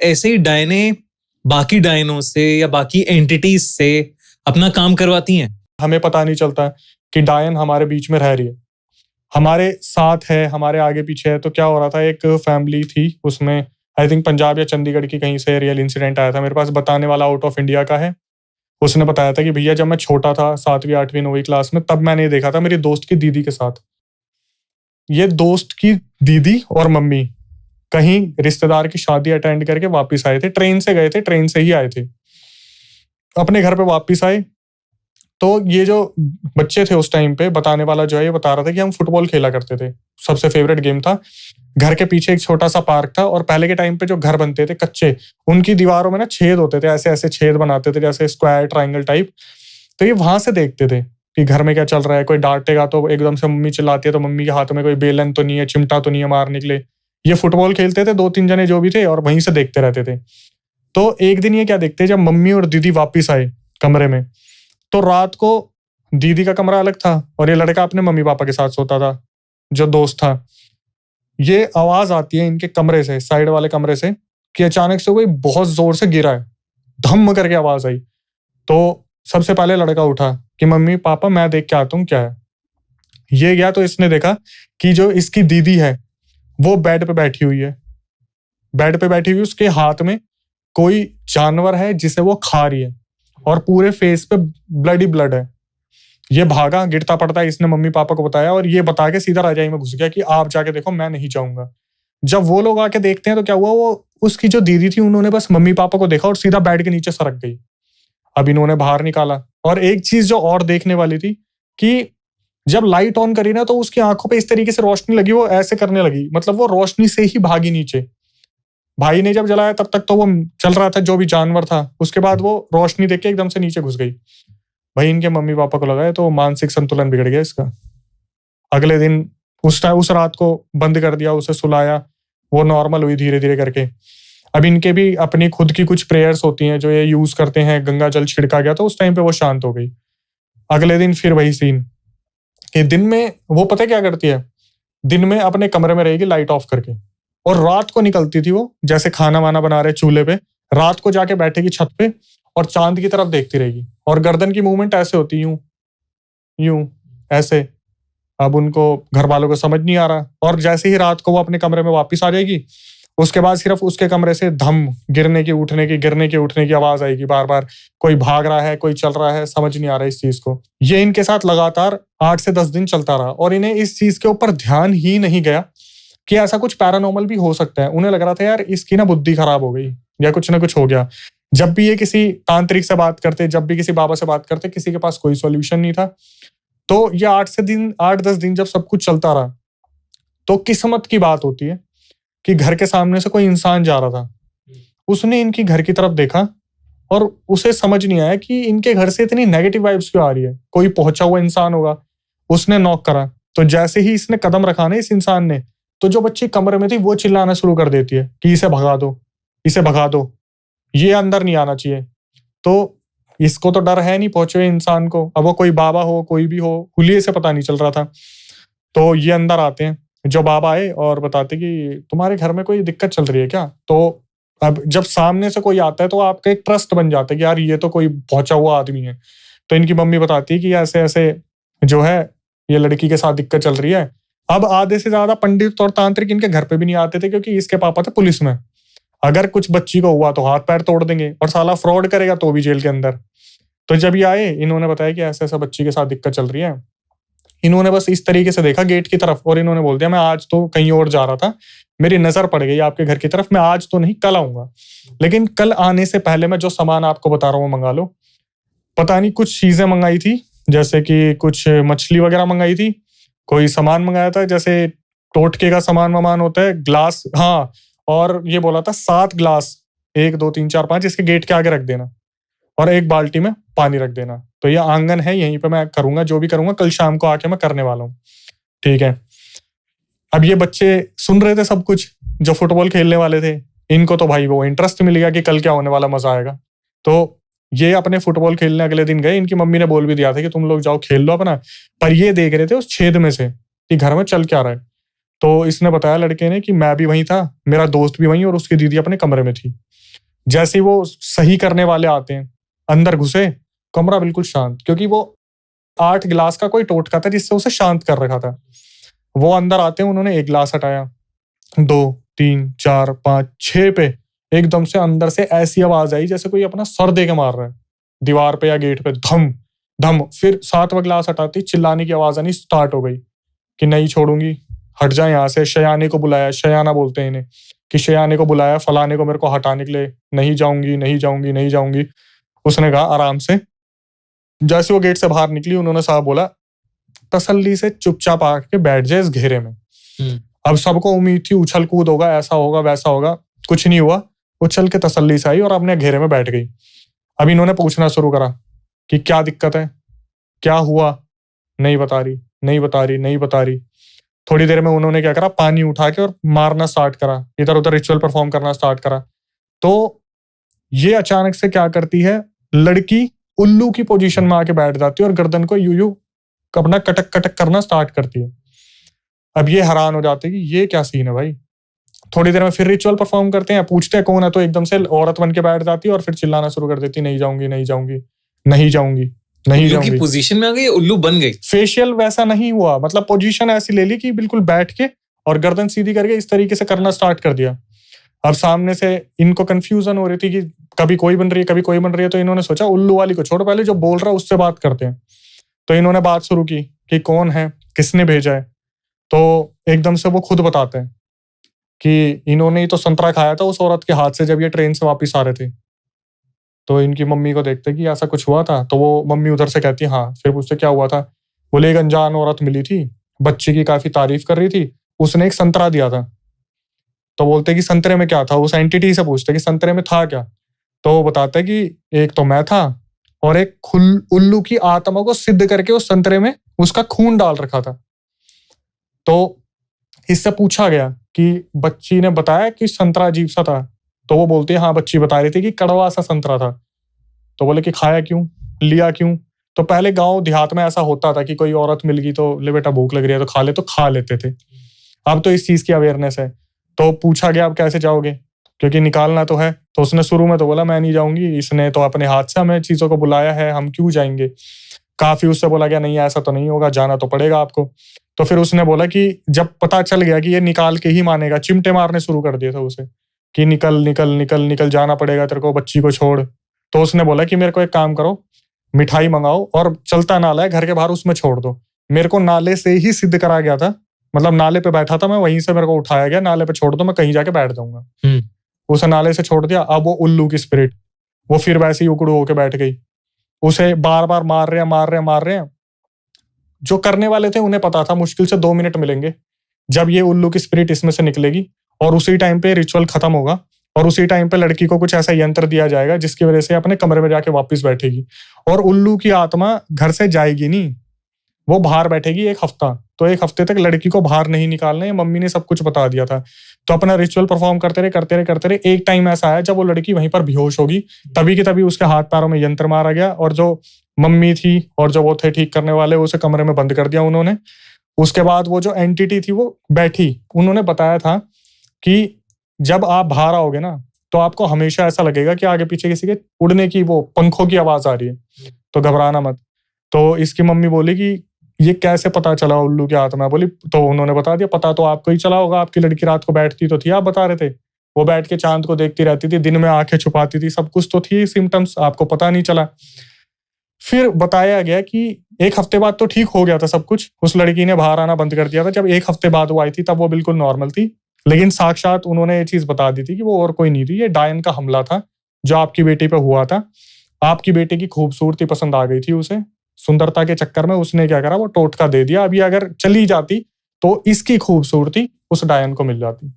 ऐसे ही डायने बाकी डायनों से या बाकी एंटिटीज से अपना काम करवाती हैं? हमें पता नहीं चलता कि डायन हमारे बीच में रह रही है, हमारे साथ है, हमारे आगे पीछे है। तो क्या हो रहा था, एक फैमिली थी, उसमें आई थिंक पंजाब या चंडीगढ़ की कहीं से रियल इंसिडेंट आया था मेरे पास। बताने वाला आउट ऑफ इंडिया का है। उसने बताया था कि भैया जब मैं छोटा था 7वीं 8वीं 9वीं क्लास में, तब मैंने देखा था मेरी दोस्त की दीदी के साथ। ये दोस्त की दीदी और मम्मी कहीं रिश्तेदार की शादी अटेंड करके वापस आए थे, ट्रेन से गए थे, ट्रेन से ही आए थे, अपने घर पे वापस आए। तो ये जो बच्चे थे उस टाइम पे, बताने वाला जो है ये बता रहा था कि हम फुटबॉल खेला करते थे, सबसे फेवरेट गेम था। घर के पीछे एक छोटा सा पार्क था और पहले के टाइम पे जो घर बनते थे कच्चे, उनकी दीवारों में ना छेद होते थे, ऐसे ऐसे छेद बनाते थे जैसे स्क्वायर ट्रायंगल टाइप। तो ये वहां से देखते थे कि घर में क्या चल रहा है, कोई डांटेगा तो एकदम से मम्मी चिल्लाती है तो मम्मी के हाथ में कोई बेलन तो नहीं है, चिमटा तो नहीं है मारने के लिए। ये फुटबॉल खेलते थे 2-3 जने जो भी थे और वहीं से देखते रहते थे। तो एक दिन ये क्या देखते, जब मम्मी और दीदी वापिस आए कमरे में, तो रात को दीदी का कमरा अलग था और ये लड़का अपने मम्मी पापा के साथ सोता था, जो दोस्त था। ये आवाज आती है इनके कमरे से, साइड वाले कमरे से, कि अचानक से कोई बहुत जोर से गिरा है, धम करके आवाज आई। तो सबसे पहले लड़का उठा कि मम्मी पापा मैं देख के आता हूँ क्या है। ये गया तो इसने देखा कि जो इसकी दीदी है वो बेड पे बैठी हुई है, बेड पे बैठी हुई, उसके हाथ में कोई जानवर है जिसे वो खा रही है और पूरे फेस पे ब्लड ही ब्लड है। ये भागा, गिरता पड़ता है, इसने मम्मी पापा को बताया और ये बता के सीधा रजाई में घुस गया कि आप जाके देखो, मैं नहीं जाऊंगा। जब वो लोग आके देखते हैं तो क्या हुआ, वो उसकी जो दीदी थी उन्होंने बस मम्मी पापा को देखा और सीधा बेड के नीचे सरक गई। अब इन्होंने बाहर निकाला। और एक चीज जो और देखने वाली थी कि जब लाइट ऑन करी ना तो उसकी आंखों पे इस तरीके से रोशनी लगी, वो ऐसे करने लगी, मतलब वो रोशनी से ही भागी नीचे। भाई ने जब जलाया तब तक तो वो चल रहा था जो भी जानवर था, उसके बाद वो रोशनी देख के एकदम से नीचे घुस गई। भाई इनके मम्मी पापा को लगा है तो मानसिक संतुलन बिगड़ गया इसका। अगले दिन उस रात को बंद कर दिया, उसे सुलाया, वो नॉर्मल हुई धीरे धीरे करके। अब इनके भी अपनी खुद की कुछ प्रेयर्स होती हैं जो ये यूज करते हैं, गंगा जल छिड़का गया तो उस टाइम पे वो शांत हो गई। अगले दिन फिर वही सीन कि दिन में वो पता क्या करती है, दिन में अपने कमरे में रहेगी लाइट ऑफ करके, और रात को निकलती थी वो, जैसे खाना वाना बना रहे चूल्हे पे, रात को जाके बैठेगी छत पे और चांद की तरफ देखती रहेगी और गर्दन की मूवमेंट ऐसे होती, यूं यूं ऐसे। अब उनको घर वालों को समझ नहीं आ रहा और जैसे ही रात को वो अपने कमरे में वापस आ जाएगी, उसके बाद सिर्फ उसके कमरे से धम गिरने की उठने की आवाज आएगी बार बार। कोई भाग रहा है, कोई चल रहा है, समझ नहीं आ रहा इस चीज को। ये इनके साथ लगातार 8 से 10 दिन चलता रहा और इन्हें इस चीज के ऊपर ध्यान ही नहीं गया कि ऐसा कुछ पैरानॉर्मल भी हो सकता है। उन्हें लग रहा था यार इसकी ना बुद्धि खराब हो गई या कुछ ना कुछ हो गया। जब भी ये किसी तांत्रिक से बात करते, जब भी किसी बाबा से बात करते, किसी के पास कोई सॉल्यूशन नहीं था। तो ये 8-10 दिन जब सब कुछ चलता रहा, तो किस्मत की बात होती है कि घर के सामने से कोई इंसान जा रहा था। उसने इनकी घर की तरफ देखा और उसे समझ नहीं आया कि इनके घर से इतनी नेगेटिव वाइब्स क्यों आ रही है। कोई पहुंचा हुआ इंसान होगा। उसने नॉक करा तो जैसे ही इसने कदम रखा ना इस इंसान ने, तो जो बच्ची कमरे में थी वो चिल्लाना शुरू कर देती है कि इसे भगा दो, इसे भगा दो, ये अंदर नहीं आना चाहिए। तो इसको तो डर है नहीं पहुंचे हुए इंसान को। अब वो कोई बाबा हो, कोई भी हो, हुलिये से पता नहीं चल रहा था। तो ये अंदर आते हैं, जो बाबा आए और बताते कि तुम्हारे घर में कोई दिक्कत चल रही है क्या। तो अब जब सामने से कोई आता है तो आपका एक ट्रस्ट बन जाता है कि यार ये तो कोई पहुंचा हुआ आदमी है। तो इनकी मम्मी बताती है कि ऐसे ऐसे जो है ये लड़की के साथ दिक्कत चल रही है। अब आधे से ज्यादा पंडित और तांत्रिक इनके घर पे भी नहीं आते थे क्योंकि इसके पापा थे पुलिस में। अगर कुछ बच्ची को हुआ तो हाथ पैर तोड़ देंगे और साला फ्रॉड करेगा तो भी जेल के अंदर। तो जब ये आए, इन्होंने बताया कि ऐसा ऐसा बच्ची के साथ दिक्कत चल रही है। इन्होंने बस इस तरीके से देखा गेट की तरफ और इन्होंने बोल दिया मैं आज तो कहीं और जा रहा था, मेरी नजर पड़ गई आपके घर की तरफ, मैं आज तो नहीं कल आऊंगा। लेकिन कल आने से पहले मैं जो सामान आपको बता रहा हूँ मंगा लो। पता नहीं कुछ चीजें मंगाई थी, जैसे कि कुछ मछली वगैरह मंगाई थी, कोई सामान मंगाया था जैसे टोटके का सामान वामान होता है, ग्लास, हाँ। और ये बोला था 7 ग्लास, 1 2 3 4 5 इसके गेट के आगे रख देना और एक बाल्टी में पानी रख देना। तो ये आंगन है, यहीं पे मैं करूंगा, जो भी करूंगा कल शाम को आके मैं करने वाला हूँ, ठीक है। अब ये बच्चे सुन रहे थे सब कुछ, जो फुटबॉल खेलने वाले थे। इनको तो भाई वो इंटरेस्ट मिल गया कि कल क्या होने वाला, मजा आएगा। तो ये अपने फुटबॉल खेलने अगले दिन गए। इनकी मम्मी ने बोल भी दिया था कि तुम लोग जाओ खेल लो अपना, पर ये देख रहे थे उस छेद में से कि घर में चल क्या रहा है। तो इसने बताया लड़के ने कि मैं भी वहीं था, मेरा दोस्त भी वहीं और उसकी दीदी अपने कमरे में थी। जैसे ही वो सही करने वाले आते हैं, अंदर घुसे, कमरा बिल्कुल शांत, क्योंकि वो 8 गिलास का कोई टोटका था जिससे उसे शांत कर रखा था। वो अंदर आते हैं, उन्होंने 1 गिलास हटाया, 2, 3, 4, 5, 6 पे एकदम से अंदर से ऐसी आवाज आई जैसे कोई अपना सर दे के मार रहा है दीवार पे या गेट पे, धम धम। फिर 7वां गिलास हटाती चिल्लाने की आवाज आनी स्टार्ट हो गई कि नहीं छोड़ूंगी, हट जाए यहाँ से। शयाने को बुलाया, शयाना बोलते हैं इन्हें, कि शयाने को बुलाया, फलाने को मेरे को हटाने के लिए, नहीं जाऊंगी नहीं जाऊंगी नहीं जाऊंगी। उसने कहा आराम से। जैसे वो गेट से बाहर निकली, उन्होंने साहब बोला तसल्ली से चुपचाप आके बैठ जाए इस घेरे में। अब सबको उम्मीद थी उछल कूद होगा, ऐसा होगा वैसा होगा, कुछ नहीं हुआ। वो चल के तसल्ली से आई और अपने घेरे में बैठ गई। अब इन्होंने पूछना शुरू करा कि क्या दिक्कत है, क्या हुआ, नहीं बता रही नहीं बता रही नहीं बता रही। थोड़ी देर में उन्होंने क्या करा, पानी उठा के और मारना स्टार्ट करा, इधर उधर रिचुअल परफॉर्म करना स्टार्ट करा। तो ये अचानक से क्या करती है, लड़की उल्लू की पोजीशन में आके बैठ जाती है और गर्दन को यूं यूं अपना कटक कटक करना स्टार्ट करती है। अब ये हैरान हो जाते हैं कि ये क्या सीन है भाई। थोड़ी देर में फिर रिचुअल परफॉर्म करते हैं, पूछते हैं कौन है, तो एकदम से औरत बन के बैठ जाती है और फिर चिल्लाना शुरू कर देती, नहीं जाऊंगी नहीं जाऊंगी नहीं जाऊंगी नहीं जाऊंगी। उल्लू की पोजीशन में आ गई, उल्लू बन गई। फेशियल वैसा नहीं हुआ, मतलब पोजीशन ऐसी ले ली कि बिल्कुल बैठ के और गर्दन सीधी करके इस तरीके से करना स्टार्ट कर दिया। अब सामने से इनको कंफ्यूजन हो रही थी कि कभी कोई बन रही है कभी कोई बन रही है, तो इन्होंने सोचा उल्लू वाली को छोड़ो, पहले जो बोल रहा है उससे बात करते हैं। तो इन्होंने बात शुरू की कि कौन है, किसने भेजा है। तो एकदम से वो खुद बताते हैं कि इन्होंने ही तो संतरा खाया था उस औरत के हाथ से जब ये ट्रेन से वापस आ रहे थे। तो इनकी मम्मी को देखते कि ऐसा कुछ हुआ था, तो वो मम्मी उधर से कहती हाँ। फिर पूछते क्या हुआ था, बोले एक अनजान औरत मिली थी, बच्चे की काफी तारीफ कर रही थी, उसने एक संतरा दिया था। तो बोलते कि संतरे में क्या था, उस एंटिटी से पूछते कि संतरे में था क्या। तो वो बताते कि एक तो मैं था और एक उल्लू की आत्मा को सिद्ध करके उस संतरे में उसका खून डाल रखा था। तो इससे पूछा गया कि बच्ची ने बताया कि संतरा अजीब सा था। तो वो बोलती है हाँ, बच्ची बता रही थी कि कड़वा सा संतरा था। तो बोले कि खाया क्यों, लिया क्यों। तो पहले गांव देहात में ऐसा होता था कि कोई औरत मिल गई तो ले बेटा भूख लग रही है तो खा लेते थे। अब तो इस चीज की अवेयरनेस है। तो पूछा गया अब कैसे जाओगे, क्योंकि निकालना तो है। तो उसने शुरू में तो बोला मैं नहीं जाऊंगी, इसने तो अपने हाथ से हमें चीजों को बुलाया है, हम क्यों जाएंगे। काफी उससे बोला गया नहीं ऐसा तो नहीं होगा, जाना तो पड़ेगा आपको। तो फिर उसने बोला कि जब पता चल गया कि ये निकाल के ही मानेगा, चिमटे मारने शुरू कर दिए थे उसे कि निकल निकल निकल निकल, जाना पड़ेगा तेरे को, बच्ची को छोड़। तो उसने बोला कि मेरे को एक काम करो, मिठाई मंगाओ और चलता नाला है घर के बाहर, उसमें छोड़ दो। मेरे को नाले से ही सिद्ध करा गया था, मतलब नाले पे बैठा था मैं, वहीं से मेरे को उठाया गया, नाले पे छोड़ दो, मैं कहीं जाके बैठ जाऊंगा। उसे नाले से छोड़ दिया। अब वो उल्लू की स्पिरिट वो फिर वैसे ही उकड़ू होके बैठ गई। उसे बार बार मार रहे हैं। जो करने वाले थे उन्हें पता था मुश्किल से 2 मिनट मिलेंगे जब ये उल्लू की स्पिरिट इसमें से निकलेगी, और उसी टाइम पे रिचुअल खत्म होगा और उसी टाइम पे लड़की को कुछ ऐसा यंत्र दिया जाएगा जिसकी वजह से अपने कमरे में जाके वापस बैठेगी। और उल्लू की आत्मा घर से जाएगी नहीं, वो बाहर बैठेगी 1 हफ्ता। तो 1 हफ्ते तक लड़की को बाहर नहीं निकालना है, मम्मी ने सब कुछ बता दिया था। तो अपना रिचुअल परफॉर्म करते रहे। एक टाइम ऐसा आया जब वो लड़की वहीं पर बेहोश होगी, तभी की तभी उसके हाथ पैरों में यंत्र मारा गया और जो मम्मी थी और जो वो थे ठीक करने वाले, उसे कमरे में बंद कर दिया उन्होंने। उसके बाद वो जो एंटिटी थी वो बैठी, उन्होंने बताया था कि जब आप बाहर आओगे ना तो आपको हमेशा ऐसा लगेगा कि आगे पीछे किसी के उड़ने की वो पंखों की आवाज आ रही है, तो घबराना मत। तो इसकी मम्मी बोली कि ये कैसे पता चला उल्लू की आत्मा, बोली तो उन्होंने बता दिया, पता तो आपको ही चला होगा, आपकी लड़की रात को बैठती तो थी, आप बता रहे थे, वो बैठ के चांद को देखती रहती थी, दिन में आंखें छुपाती थी, सब कुछ तो थी सिम्टम्स, आपको पता नहीं चला। फिर बताया गया कि 1 हफ्ते बाद तो ठीक हो गया था सब कुछ, उस लड़की ने बाहर आना बंद कर दिया था। जब 1 हफ्ते बाद वो आई थी तब वो बिल्कुल नॉर्मल थी, लेकिन साक्षात उन्होंने ये चीज बता दी थी कि वो और कोई नहीं थी, ये डायन का हमला था जो आपकी बेटी पे हुआ था। आपकी बेटी की खूबसूरती पसंद आ गई थी उसे, सुंदरता के चक्कर में उसने क्या करा, वो टोटका दे दिया। अभी अगर चली जाती तो इसकी खूबसूरती उस डायन को मिल जाती।